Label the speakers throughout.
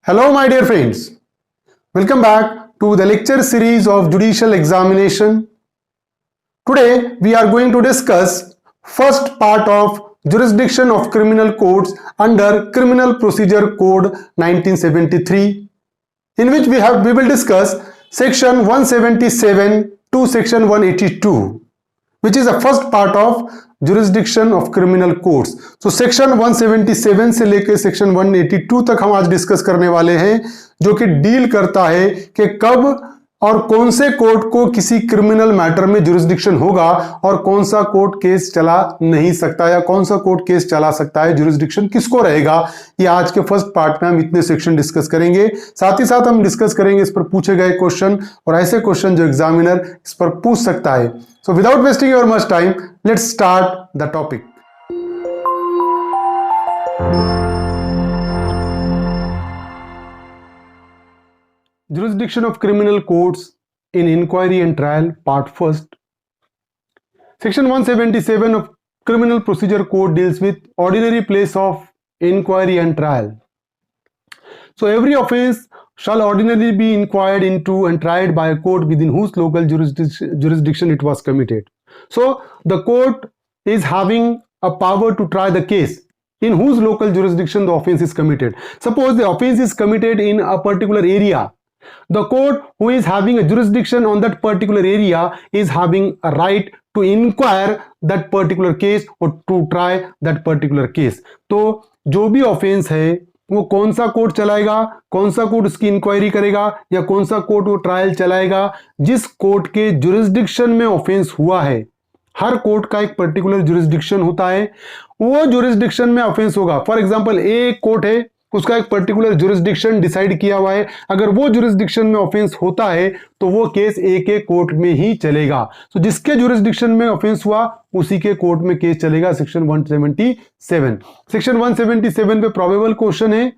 Speaker 1: Hello, my dear friends. Welcome back to the lecture series of Judicial Examination. Today, we are going to discuss first part of Jurisdiction of Criminal Courts under Criminal Procedure Code 1973, in which we will discuss Section 177 to Section 182, which is the first part of jurisdiction of criminal courts. तो section 177 से लेकर section 182 तक हम आज discuss करने वाले हैं, जो कि डील करता है कि कब और कौन से कोर्ट को किसी क्रिमिनल मैटर में जुरिस्डिक्शन होगा और कौन सा कोर्ट केस चला नहीं सकता या कौन सा कोर्ट केस चला सकता है, जुरिस्डिक्शन किसको रहेगा। ये आज के फर्स्ट पार्ट में हम इतने सेक्शन डिस्कस करेंगे। साथ ही साथ हम डिस्कस करेंगे इस पर पूछे गए क्वेश्चन और ऐसे क्वेश्चन जो एग्जामिनर इस पर पूछ सकता है। So without wasting your much time, let's start the topic. Jurisdiction of criminal courts in inquiry and trial, part first. Section 177 of Criminal Procedure Code deals with ordinary place of inquiry and trial. So every offense shall ordinarily be inquired into and tried by a court within whose local jurisdiction it was committed. So the court is having a power to try the case in whose local jurisdiction the offense is committed. Suppose the offense is committed in a particular area. The court who is having a jurisdiction on that particular area is having a right to inquire that particular case or to try that particular case. तो जो भी offense है वो कौन सा court चलाएगा, कौन सा कोर्ट उसकी इंक्वायरी करेगा या कौन सा कोर्ट वो ट्रायल चलाएगा, जिस कोर्ट के जुरिस्डिक्शन में ऑफेंस हुआ है। हर कोर्ट का एक पर्टिकुलर जुरिस्डिक्शन होता है, वो जुरिस्डिक्शन में ऑफेंस होगा। फॉर एग्जांपल एक कोर्ट है, उसका एक पर्टिकुलर जुरिस्डिक्शन डिसाइड किया हुआ है, अगर वो जुरिस्डिक्शन में ऑफेंस होता है तो वो केस एक एक कोर्ट में ही चलेगा। तो जिसके जुरिस्डिक्शन में ऑफेंस हुआ उसी के कोर्ट में केस चलेगा। सेक्शन 177। सेक्शन 177 पे प्रोबेबल क्वेश्चन है,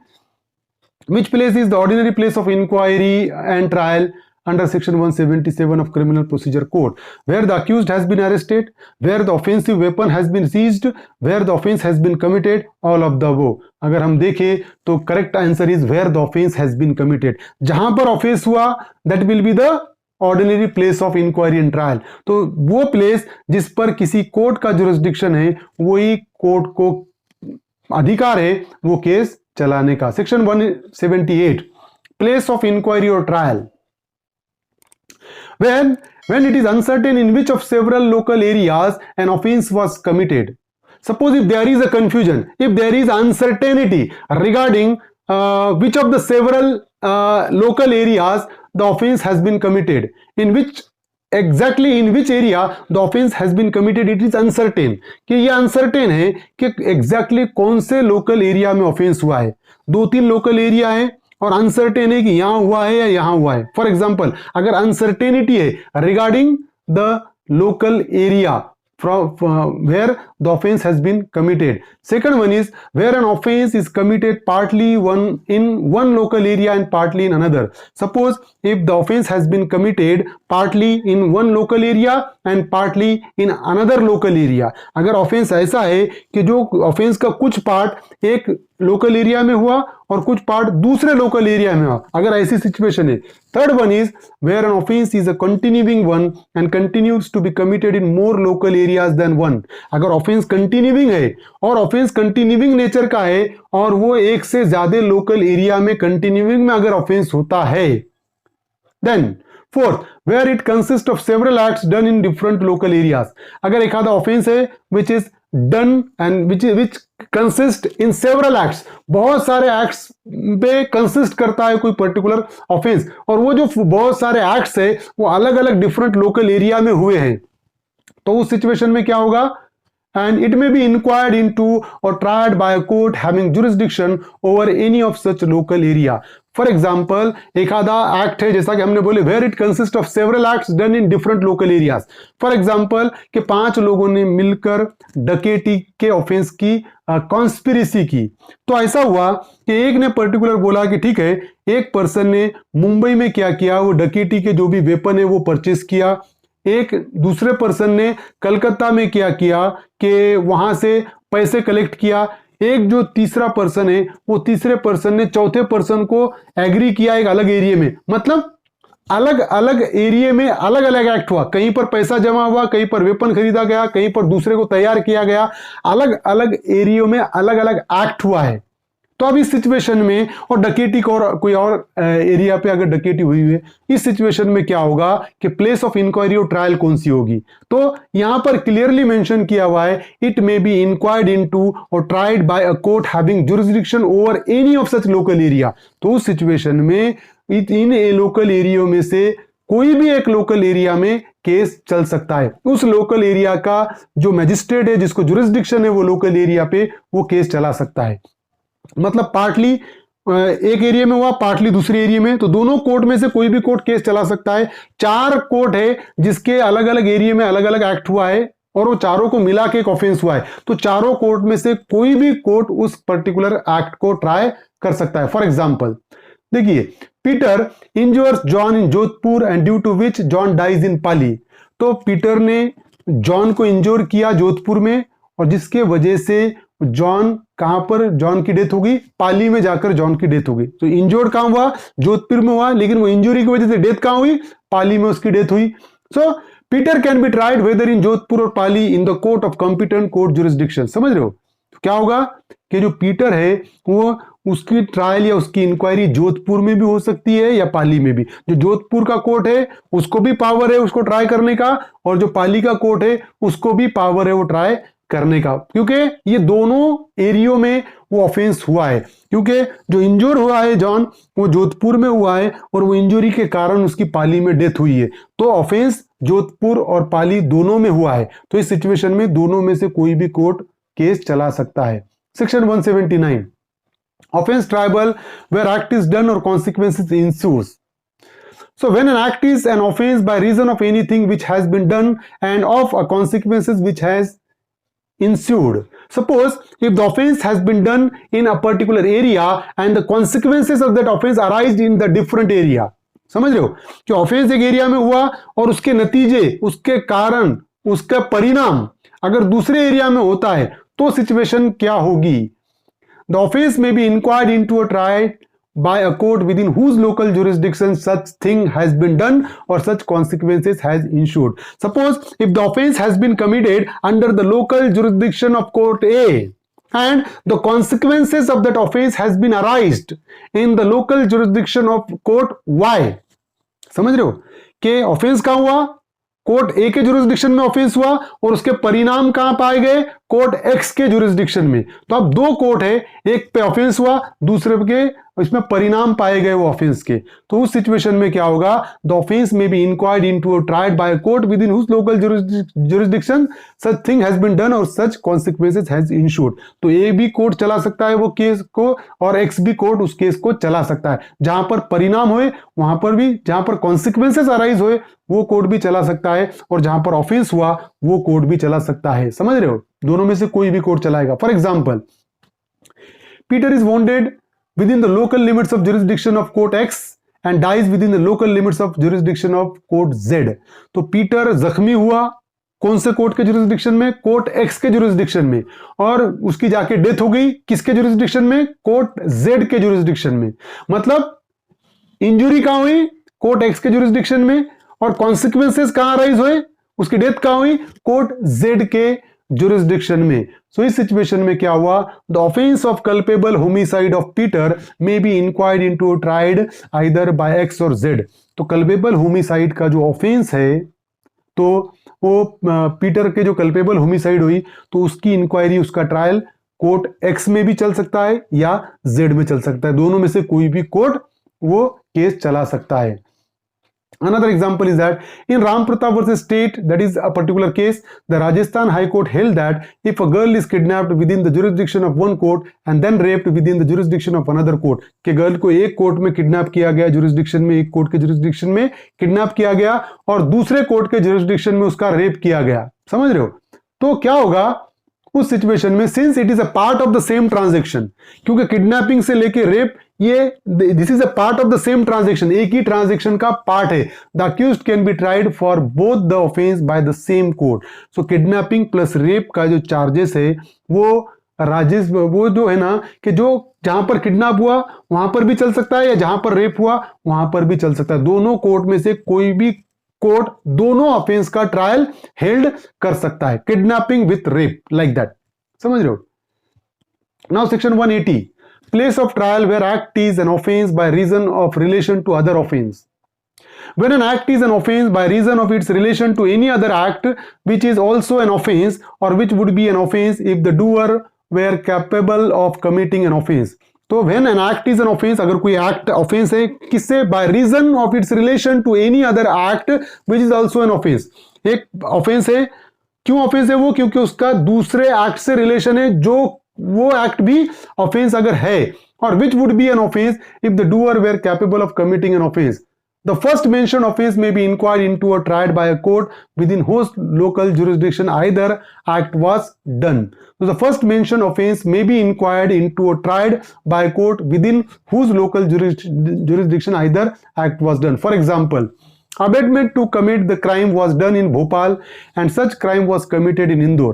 Speaker 1: which place is the ordinary place of inquiry and trial under section 177 of criminal procedure code, where the accused has been arrested, where the offensive weapon has been seized, where the offense has been committed, all of the above. अगर हम देखें तो correct answer is where the offense has been committed. जहां पर offence हुआ that will be the ordinary place of inquiry and trial. तो वो place जिस पर किसी कोर्ट का जुरिस्डिक्शन है वही कोर्ट को अधिकार है वो केस चलाने का। सेक्शन 178 प्लेस ऑफ इंक्वायरी और trial, when it is uncertain in which of several local areas an offense was committed. Suppose if there is a confusion, if there is uncertainty regarding which of the several local areas the offense has been committed, in which area the offense has been committed, it is uncertain कि ये uncertain है कि exactly कौन से local area में offense हुआ है। दो तीन local area है और अनसर्टेन है कि यहां हुआ है या यहां हुआ है। फॉर एग्जाम्पल अगर अनसर्टेनिटी है regarding the local area where the offense has been committed. Second one is where an offense is committed partly in one local area and partly in another. Suppose if the offense has been committed partly in one local area and partly in another local area. अगर offense ऐसा है कि जो offense का कुछ part एक local area में हुआ और कुछ पार्ट दूसरे लोकल एरिया में हुआ, अगर ऐसी सिचुएशन है। Third one is where an offence is a continuing one and continues to be committed in more local areas than one. अगर ऑफेंस कंटिन्यूइंग है और ऑफेंस कंटिन्यूइंग नेचर का है और वो एक से ज्यादा लोकल एरिया में कंटिन्यूइंग में अगर ऑफेंस होता है, then fourth where it consist of several acts done in different local areas. अगर एक आधा ऑफेंस है which is done and which consist in several acts, बहुत सारे एक्ट्स पे कंसिस्ट करता है कोई पर्टिकुलर ऑफेंस और वो जो बहुत सारे एक्ट्स है वो अलग अलग डिफरेंट लोकल एरिया में हुए हैं, तो उस सिचुएशन में क्या होगा, and it may be inquired into or tried by a court having jurisdiction over any of such local area. For example, एक आधा एक्ट है जैसा कि हमने बोले where it consists of several acts done in different local areas. For example, कि 5 लोगों ने मिलकर डकैती के ऑफेंस की कॉन्स्पिरेसी की, तो ऐसा हुआ कि एक ने पर्टिकुलर बोला कि ठीक है, एक पर्सन ने मुंबई में क्या किया, वो डकैती के जो भी वेपन है वो परचेस किया, एक दूसरे पर्सन ने कलकत्ता में क्या किया कि वहां से पैसे कलेक्ट किया, एक जो तीसरा पर्सन है वो तीसरे पर्सन ने चौथे पर्सन को एग्री किया एक अलग एरिया में, मतलब अलग अलग एरिया में अलग अलग एक्ट हुआ, कहीं पर पैसा जमा हुआ, कहीं पर वेपन खरीदा गया, कहीं पर दूसरे को तैयार किया गया, अलग अलग एरिया में अलग अलग एक्ट हुआ है। तो अब इस सिचुएशन में, और डकैती और कोई और एरिया पे अगर डकैती हुई है, इस सिचुएशन में क्या होगा कि प्लेस ऑफ इंक्वायरी और ट्रायल कौन सी होगी। तो यहां पर क्लियरली मेंशन किया हुआ है, it may be inquired into और tried by a court having jurisdiction over any of such local area. तो उस सिचुएशन में इन लोकल एरिया में से कोई भी एक लोकल एरिया में केस चल सकता है। उस लोकल एरिया का जो मैजिस्ट्रेट है, जिसको जुरिसडिक्शन है वो लोकल एरिया पे, वो केस चला सकता है। मतलब पार्टली एक एरिया में हुआ, पार्टली दूसरे एरिया में, तो दोनों कोर्ट में से कोई भी कोर्ट केस चला सकता है। 4 कोर्ट है जिसके अलग अलग एरिया में अलग अलग एक्ट हुआ है और वो चारों को मिला के एक ऑफेंस हुआ है, तो चारों कोर्ट में से कोई भी कोर्ट उस पर्टिकुलर एक्ट को ट्राई कर सकता है। फॉर एग्जाम्पल देखिए, Peter injures John in Jodhpur and due to which John dies in Pali. तो पीटर ने जॉन को इंजोर किया जोधपुर में, और जिसके वजह से जॉन कहां पर जॉन की डेथ होगी, पाली में जाकर जॉन की डेथ होगी। तो इंजोर्ड कहां हुआ, जोधपुर में हुआ, लेकिन वो इंजरी की वजह से डेथ कहां हुई, पाली में उसकी डेथ हुई। So Peter can be tried whether in Jodhpur or Pali in the court of competent court jurisdiction. समझ रहे हो क्या होगा कि जो पीटर है वो उसकी ट्रायल या उसकी इंक्वायरी जोधपुर में भी हो सकती है या पाली में भी। जो जोधपुर का कोर्ट है उसको भी पावर है उसको ट्राई करने का, और जो पाली का कोर्ट है उसको भी पावर है वो ट्राई करने का, क्योंकि ये दोनों एरियो में वो ऑफेंस हुआ है। क्योंकि जो इंजोर हुआ है जॉन, वो जोधपुर में हुआ है और वो इंजरी के कारण उसकी पाली में डेथ हुई है, तो ऑफेंस जोधपुर और पाली दोनों में हुआ है। तो इस सिचुएशन में दोनों में से कोई भी कोर्ट केस चला सकता है। Section 179, offense tribal where act is done or consequences ensues. So when an act is an offense by reason of anything which has been done and of a consequences which has ensued. Suppose if the offense has been done in a particular area and the consequences of that offense arise in the different area. समझ रहे हो कि offence एक area में हुआ और उसके नतीजे, उसके कारण, उसका परिणाम अगर दूसरे एरिया में होता है तो सिचुएशन क्या होगी। The offense may be inquired into or tried by a court within whose local jurisdiction such thing has been done or such consequences has ensued. Suppose if the offense has been committed under the local jurisdiction of court A and the consequences of that offense has been arised in the local jurisdiction of court Y. समझ रहे हो कि offence कहां हुआ, court ए के jurisdiction में offence हुआ और उसके परिणाम कहां पाए गए, कोर्ट एक्स के जुरिसडिक्शन में। तो अब दो कोर्ट है, एक पे ऑफेंस हुआ, दूसरे के इसमें परिणाम पाए गए वो ऑफेंस के। तो उस सिचुएशन में क्या होगा, द ऑफेंस में बी इंक्वायर्ड इनटू और tried by court within whose local jurisdiction such thing has been done और सच कॉन्सिक्वेंसेस हैज इंश्योर्ड। तो ए भी कोर्ट चला सकता है वो केस को और एक्स भी कोर्ट उस केस को चला सकता है। जहां पर परिणाम हुए वहां पर भी, जहां पर कॉन्सिक्वेंसेस अराइज हुए वो कोर्ट भी चला सकता है, और जहां पर ऑफेंस हुआ वो कोर्ट भी चला सकता है। समझ रहे हो, दोनों में से कोई भी कोर्ट चलाएगा। For example, Peter is wanted within the local limits of jurisdiction of court X and dies within the local limits of jurisdiction of court Z. तो पीटर जख्मी हुआ कौन से कोर्ट के जुरिसडिक्शन में, कोर्ट एक्स के jurisdiction में, और उसकी जाके डेथ हो गई किसके जुरिसडिक्शन में, कोर्ट जेड के जुरिसडिक्शन में। मतलब इंजुरी कहां हुई, कोर्ट एक्स के जुरिसडिक्शन में, और कॉन्सिक्वेंसेस कहां राइज हुए, उसकी डेथ कहां हुई, कोर्ट जेड के जुरिसडिक्शन में। सो इस सिचुएशन में क्या हुआ, the offence of culpable homicide of Peter may be inquired into tried either bye x और जेड। तो कल्पेबल होमिसाइड का जो ऑफेंस है, तो वो पीटर के जो कल्पेबल होमिसाइड हुई तो उसकी इंक्वायरी, उसका ट्रायल कोर्ट एक्स में भी चल सकता है या जेड में चल सकता है। दोनों में से कोई भी कोर्ट वो केस चला सकता है। Another example is that in Ram Pratap versus State, that is a particular case, the Rajasthan High Court held that if a girl is kidnapped within the jurisdiction of one court and then raped within the jurisdiction of another court, कि girl को एक court में kidnap किया गया, jurisdiction में, एक court के jurisdiction में किडनैप किया गया और दूसरे कोर्ट के जुरिसडिक्शन में उसका रेप किया गया। समझ रहे हो, तो क्या होगा उस सिचुएशन में, since it is a part of the same transaction, क्योंकि किडनैपिंग से लेके रेप ये this is a part of the same transaction, एक ही ट्रांजेक्शन का पार्ट है। The accused can be tried for both the offence by the same court. So kidnapping plus rape का जो charges है वो राजेश वो जो है ना कि जो जहां पर किडनैप हुआ वहां पर भी चल सकता है या जहां पर रेप हुआ वहां पर भी चल सकता है। दोनों कोर्ट में से कोई भी कोर्ट दोनों ऑफेंस का ट्रायल हेल्ड कर सकता है। Kidnapping with rape like that, समझ रहे हो। Now section 180, place of trial where act is an offence by reason of relation to other offence. When an act is an offense by reason of its relation to any other act which is also an offense or which would be an offense if the doer were capable of committing an offense. तो when an act is an offense, अगर कोई act offense है किससे, by reason of its relation to any other act which is also an offense. एक offense है, क्यों offense है वो, क्योंकि उसका दूसरे act से relation है, जो वो act भी offense अगर है, और which would be an offense if the doer were capable of committing an offense. The first mentioned offense may be inquired into or tried by a court within whose local jurisdiction either act was done. So the first mentioned offense may be inquired into or tried by a court within whose local jurisdiction either act was done. For example, abatement to commit the crime was done in Bhopal and such crime was committed in Indore.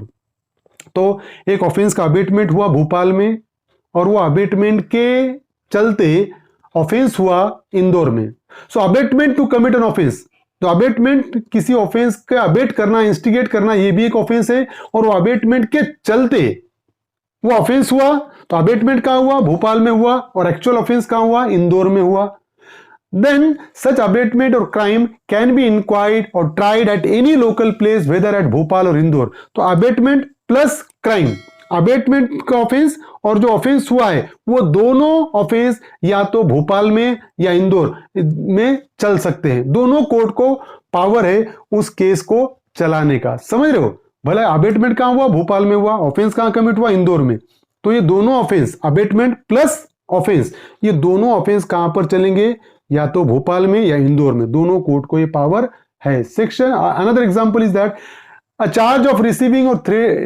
Speaker 1: तो एक offence का abetment हुआ भोपाल में और वो abetment के चलते offence हुआ इंदौर में। So abetment to commit an offence, तो अबेटमेंट किसी ऑफेंस का अबेट करना, इंस्टिगेट करना, ये भी एक ऑफेंस है, और वो अबेटमेंट के चलते वो ऑफेंस हुआ। तो अबेटमेंट कहां हुआ, भोपाल में हुआ, और एक्चुअल ऑफेंस कहां हुआ, इंदौर में हुआ। Then such abatement or crime can be inquired or tried at any local place whether at Bhopal or Indore. तो अबेटमेंट प्लस क्राइम, अबेटमेंट का ऑफेंस और जो ऑफेंस हुआ है वो दोनों ऑफेंस या तो भोपाल में या इंदौर में चल सकते हैं। दोनों कोर्ट को पावर है उस केस को चलाने का, समझ रहे हो। भले अबेटमेंट कहां हुआ, भोपाल में हुआ, ऑफेंस कहां कमिट हुआ, इंदौर में। तो ये दोनों ऑफेंस, अबेटमेंट प्लस ऑफेंस, ये दोनों ऑफेंस कहां पर चलेंगे, या तो भोपाल में या इंदौर में। दोनों कोर्ट को ये पावर है। Section another example is that a charge of receiving or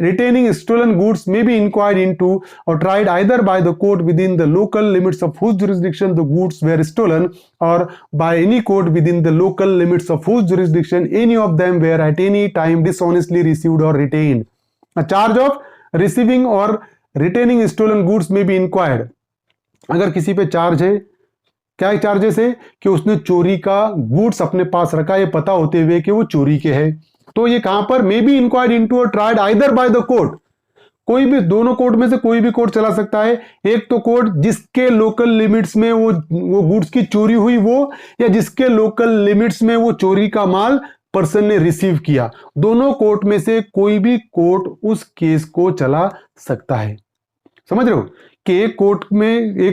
Speaker 1: retaining stolen goods may be inquired into or tried either by the court within the local limits of whose jurisdiction the goods were stolen or by any court within the local limits of whose jurisdiction any of them were at any time dishonestly received or retained. A charge of receiving or retaining stolen goods may be inquired. अगर किसी पे charge है, क्या charges है, कि उसने चोरी का गुड्स अपने पास रखा, ये पता होते हुए कि वो चोरी के है, तो ये कहां पर, मे बी इंक्वायर्ड इनटू और tried either by the court. कोई भी, दोनों कोर्ट में से कोई भी कोर्ट चला सकता है। एक तो कोर्ट जिसके लोकल लिमिट्स में वो गुड्स की चोरी हुई वो, या जिसके लोकल लिमिट्स में वो चोरी का माल पर्सन ने रिसीव किया। दोनों कोर्ट में से कोई भी कोर्ट उस केस को चला सकता है। समझ रहे हो कि एक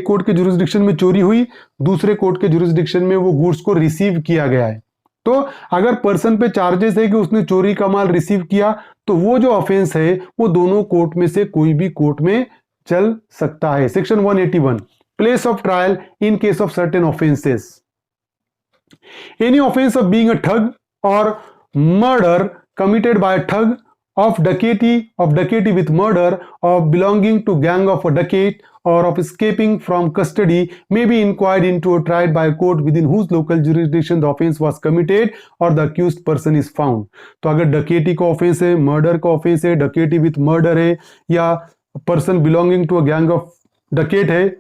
Speaker 1: कोर्ट के जुरिस्डिक्शन में चोरी हुई, दूसरे कोर्ट के जुरिस्डिक्शन में वो गुड्स को रिसीव किया गया है। तो अगर पर्सन पे चार्जेस है कि उसने चोरी का माल रिसीव किया, तो वो जो ऑफेंस है वो दोनों कोर्ट में से कोई भी कोर्ट में चल सकता है। Section 181, place of trial in case of certain offences. Any offence of being a ठग और मर्डर कमिटेड बाय ठग, of डकैती with murder, of belonging to gang of a dacoit, or of escaping from custody may be inquired into or tried by a court within whose local jurisdiction the offense was committed or the accused person is found. तो अगर डकैती का offence है, murder का offence है, डकैती with murder है, या person belonging to a gang of dacoit है,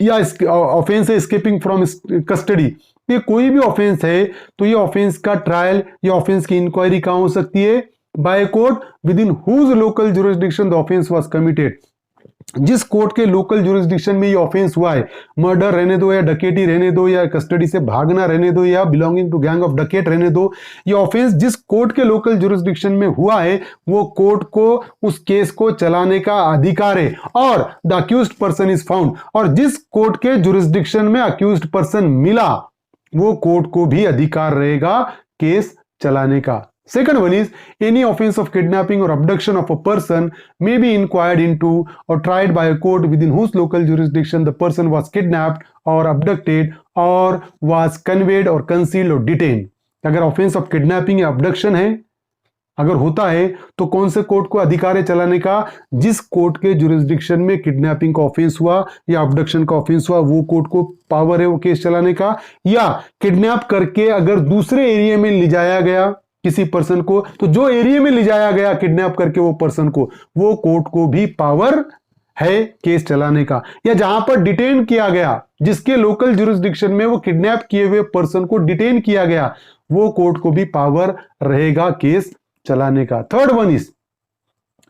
Speaker 1: या ऑफेंस है एस्केपिंग फ्रॉम कस्टडी, ये कोई भी ऑफेंस है, तो ये ऑफेंस का ट्रायल या ऑफेंस की इंक्वायरी कहां हो सकती है, by a court within whose local jurisdiction the offense was committed. जिस कोर्ट के लोकल जुरिस्डिक्शन में ये ऑफेंस हुआ है, मर्डर रहने दो या डकैती रहने दो या कस्टडी से भागना रहने दो या belonging to gang of dacoit रहने दो, ये ऑफेंस जिस कोर्ट के लोकल जुरिस्डिक्शन में हुआ है वो कोर्ट को उस केस को चलाने का अधिकार है। Or the accused person is found, और जिस कोर्ट के जुरिस्डिक्शन में अक्यूज्ड पर्सन मिला वो कोर्ट को भी अधिकार रहेगा केस चलाने का। Second one is any offense of kidnapping or abduction of a person may be inquired into or tried by a court within whose local jurisdiction the person was kidnapped or abducted or was conveyed or concealed or detained. अगर offense of kidnapping या abduction है, अगर होता है तो कौन से court को अधिकार है चलाने का, जिस कोर्ट के जुरिस्डिक्शन में किडनैपिंग का ऑफेंस हुआ या अबडक्शन का ऑफेंस हुआ वो कोर्ट को पावर है वो केस चलाने का। या किडनैप करके अगर दूसरे एरिया में ले जाया गया किसी पर्सन को, तो जो एरिया में ले जाया गया किडनैप करके वो पर्सन को, वो कोर्ट को भी पावर है केस चलाने का, या जहां पर डिटेन किया गया, जिसके लोकल जुरिस्डिक्शन में वो किडनैप किए हुए पर्सन को डिटेन किया गया, वो कोर्ट को भी पावर रहेगा केस चलाने का। Third one is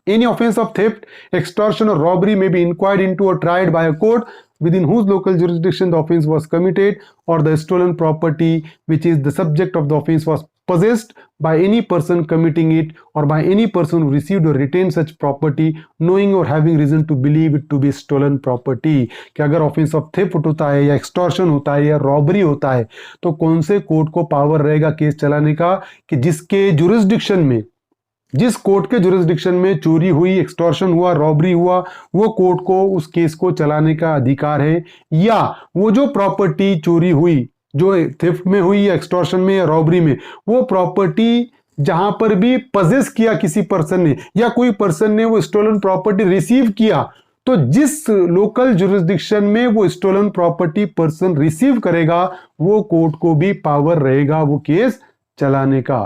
Speaker 1: any offense of theft, extortion or robbery may be inquired into or tried by a court within whose local jurisdiction the offense was committed, or the stolen property which is the subject of the offense was possessed by any person committing it, or by any person who received or retained such property knowing or having reason to believe it to be stolen property। कि अगर offence of theft होता है या extortion होता है या robbery होता है तो कौन से कोर्ट को पावर रहेगा केस चलाने का, कि जिसके जुरिस्डिक्शन में, जिस कोर्ट के जुरिस्डिक्शन में चोरी हुई, एक्सटॉर्शन हुआ, रॉबरी हुआ, वो कोर्ट को उस केस को चलाने का अधिकार है। या वो जो प्रॉपर्टी चोरी हुई, जो थेफ्ट में हुई या एक्सटॉर्शन में या रॉबरी में, वो प्रॉपर्टी जहां पर भी पजेस किया किसी पर्सन ने, या कोई पर्सन ने वो स्टोलन प्रॉपर्टी रिसीव किया, तो जिस लोकल जुरिस्डिक्शन में वो स्टोलन प्रॉपर्टी पर्सन रिसीव करेगा, वो कोर्ट को भी पावर रहेगा वो केस चलाने का।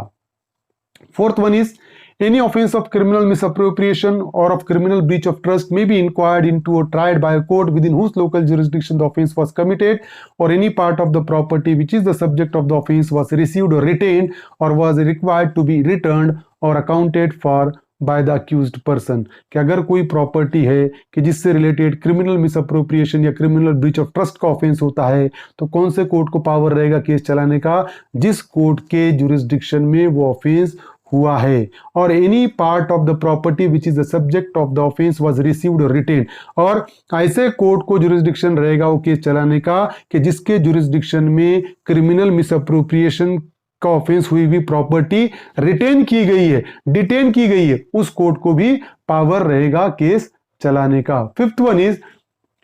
Speaker 1: Fourth one is any offense of criminal misappropriation or of criminal breach of trust may be inquired into or tried by a court within whose local jurisdiction the offense was committed, or any part of the property which is the subject of the offense was received or retained or was required to be returned or accounted for by the accused person। कि अगर कोई property है कि जिससे related criminal misappropriation या criminal breach of trust का offence होता है, तो कौन से कोर्ट को पावर रहेगा केस चलाने का, जिस कोर्ट के जुरिस्डिक्शन में वो ऑफेंस हुआ है, और any part of the property which is the subject of the offence was received और रिटेन, और ऐसे कोर्ट को जुरिस्डिक्शन रहेगा वो केस चलाने का कि जिसके जुरिस्डिक्शन में क्रिमिनल मिसअप्रोप्रिएशन का ऑफेंस हुई हुई प्रॉपर्टी रिटेन की गई है, डिटेन की गई है, उस कोर्ट को भी पावर रहेगा केस चलाने का। Fifth one is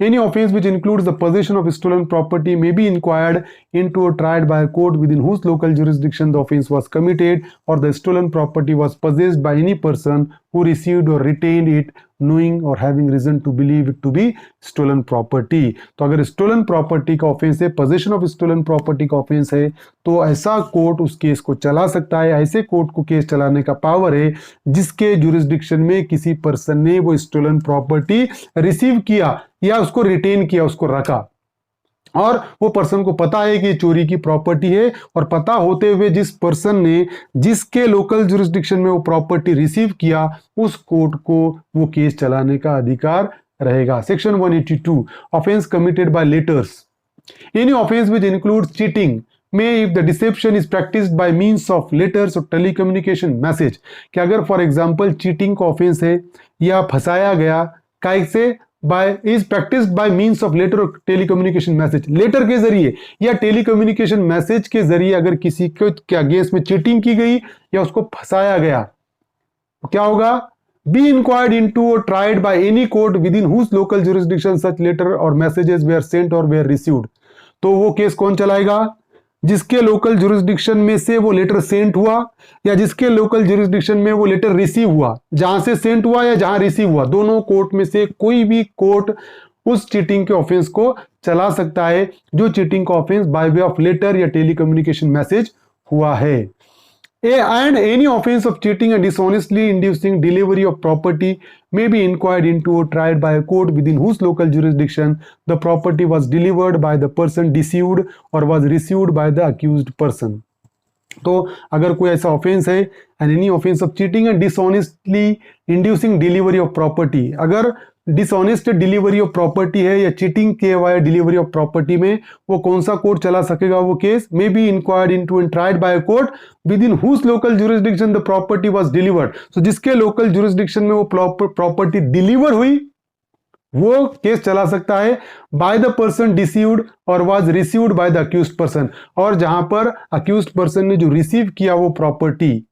Speaker 1: any offense which includes the possession of stolen property may be inquired into or tried by a court within whose local jurisdiction the offense was committed, or the stolen property was possessed by any person who received or retained it knowing or having reason to believe it to be stolen property। तो अगर stolen property का offence है, possession of stolen property का offence है, तो ऐसा court उस case को चला सकता है, ऐसे कोर्ट को केस चलाने का पावर है जिसके जुरिस्डिक्शन में किसी पर्सन ने वो स्टोलन प्रॉपर्टी रिसीव किया या उसको रिटेन किया, उसको रखा, और वो पर्सन को पता है कि चोरी की प्रॉपर्टी है, और पता होते हुए जिस पर्सन ने जिसके लोकल जुरिस्डिक्शन में वो प्रॉपर्टी रिसीव किया, उस कोर्ट को वो केस चलाने का अधिकार रहेगा। Section 182 offence committed by letters, any offence which includes cheating may if the deception is practiced by means of letters or telecommunication message। कि अगर फॉर एग्जांपल चीटिंग का ऑफेंस है या फंसाया गया कैसे, by is practiced by means of letter or telecommunication message, letter के जरिए या टेलीकम्युनिकेशन मैसेज के जरिए अगर किसी के अगेंस्ट में चीटिंग की गई या उसको फंसाया गया, तो क्या होगा, be inquired into or tried by any court within whose local jurisdiction such letter or messages were sent or were received। तो वो केस कौन चलाएगा, जिसके लोकल जुरिस्डिक्शन में से वो लेटर सेंट हुआ या जिसके लोकल जुरिस्डिक्शन में वो लेटर रिसीव हुआ, जहां से सेंट हुआ या जहां रिसीव हुआ, दोनों कोर्ट में से कोई भी कोर्ट उस चीटिंग के ऑफेंस को चला सकता है जो चीटिंग का offence by way of letter या टेलीकम्युनिकेशन मैसेज हुआ है। And any offense of cheating and dishonestly inducing delivery of property may be inquired into or tried by a court within whose local jurisdiction the property was delivered by the person deceived or was received by the accused person। तो अगर कोई ऐसा offence है, and any offense of cheating and dishonestly inducing delivery of property, अगर dishonest delivery of property है या cheating के via delivery of property में, वो कौन सा कोर्ट चला सकेगा वो केस, may be inquired into and tried by a court within whose local jurisdiction the property was delivered. So जिसके लोकल जुरिस्डिक्शन में वो प्रॉपर्टी डिलीवर हुई, वो केस चला सकता है बाय द पर्सन डिसीव्ड और was received by the accused person, और जहां पर अक्यूज्ड पर्सन ने जो रिसीव किया वो प्रॉपर्टी,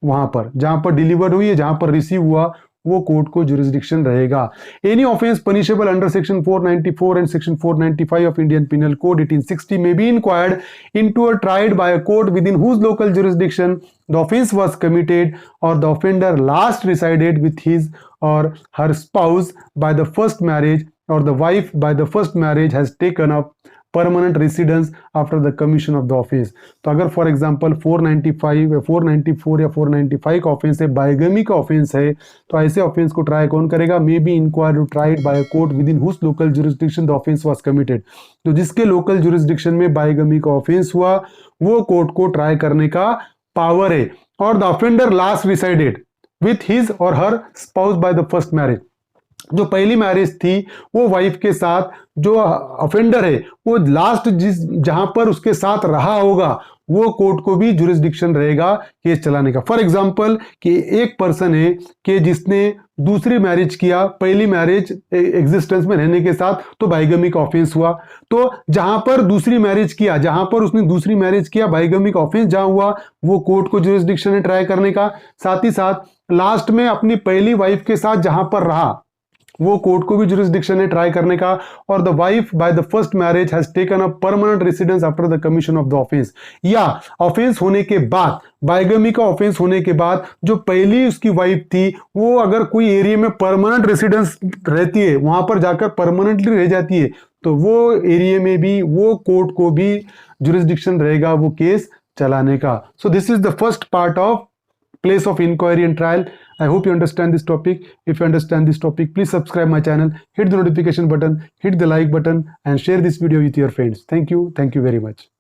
Speaker 1: वहां पर जहां पर डिलीवर हुई है, जहां पर रिसीव हुआ, वो कोर्ट को जुरिस्डिक्शन रहेगा। Any offence punishable under section 494 and section 495 of Indian penal code 1860 may be inquired into और tried by a court within whose local jurisdiction the offence was committed or the offender last resided with his or her spouse by the first marriage or the wife by the first marriage has taken up permanent residence after the commission of the offence. तो अगर for example 495 या 494 या 495 का offence है, bigamy का offence है, तो ऐसे ऑफेंस को ट्राई कौन करेगा? May be inquired to tried by a court within whose local jurisdiction the offence was committed. तो जिसके लोकल जुरिस्डिक्शन में बाइगमी का ऑफेंस हुआ, वो कोर्ट को ट्राई करने का पावर है। Or the offender last resided with his or her spouse by the first marriage. जो पहली मैरिज थी वो वाइफ के साथ, जो ऑफेंडर है वो लास्ट जहां पर उसके साथ रहा होगा, वो कोर्ट को भी जुरिस्डिक्शन रहेगा केस चलाने का। फॉर एग्जांपल कि एक पर्सन है कि जिसने दूसरी मैरिज किया, पहली मैरिज एग्जिस्टेंस में रहने के साथ, तो बाइगमी का ऑफेंस हुआ। तो जहां पर दूसरी मैरिज किया, जहां पर उसने दूसरी मैरिज किया, बाइगमी का ऑफेंस जहां हुआ, वो कोर्ट को जुरिस्डिक्शन है ट्राई करने का। साथ ही साथ लास्ट में अपनी पहली वाइफ के साथ जहां पर रहा, वो कोर्ट को भी जुरिस्डिक्शन है ट्राई करने का। और the wife by the first marriage has taken a permanent residence after the commission of the offence. या ऑफेंस होने के बाद, बाइगमी का ऑफेंस होने के बाद, जो पहली उसकी वाइफ थी वो अगर कोई एरिया में परमानेंट रेसिडेंस रहती है, वहां पर जाकर परमानेंटली रह जाती है, तो वो एरिया में भी वो कोर्ट को भी जुरिस्डिक्शन रहेगा वो केस चलाने का। So this is the first part of place of inquiry and trial. I hope you understand this topic. If you understand this topic, please subscribe my channel, hit the notification button, hit the like button, and share this video with your friends. Thank you very much.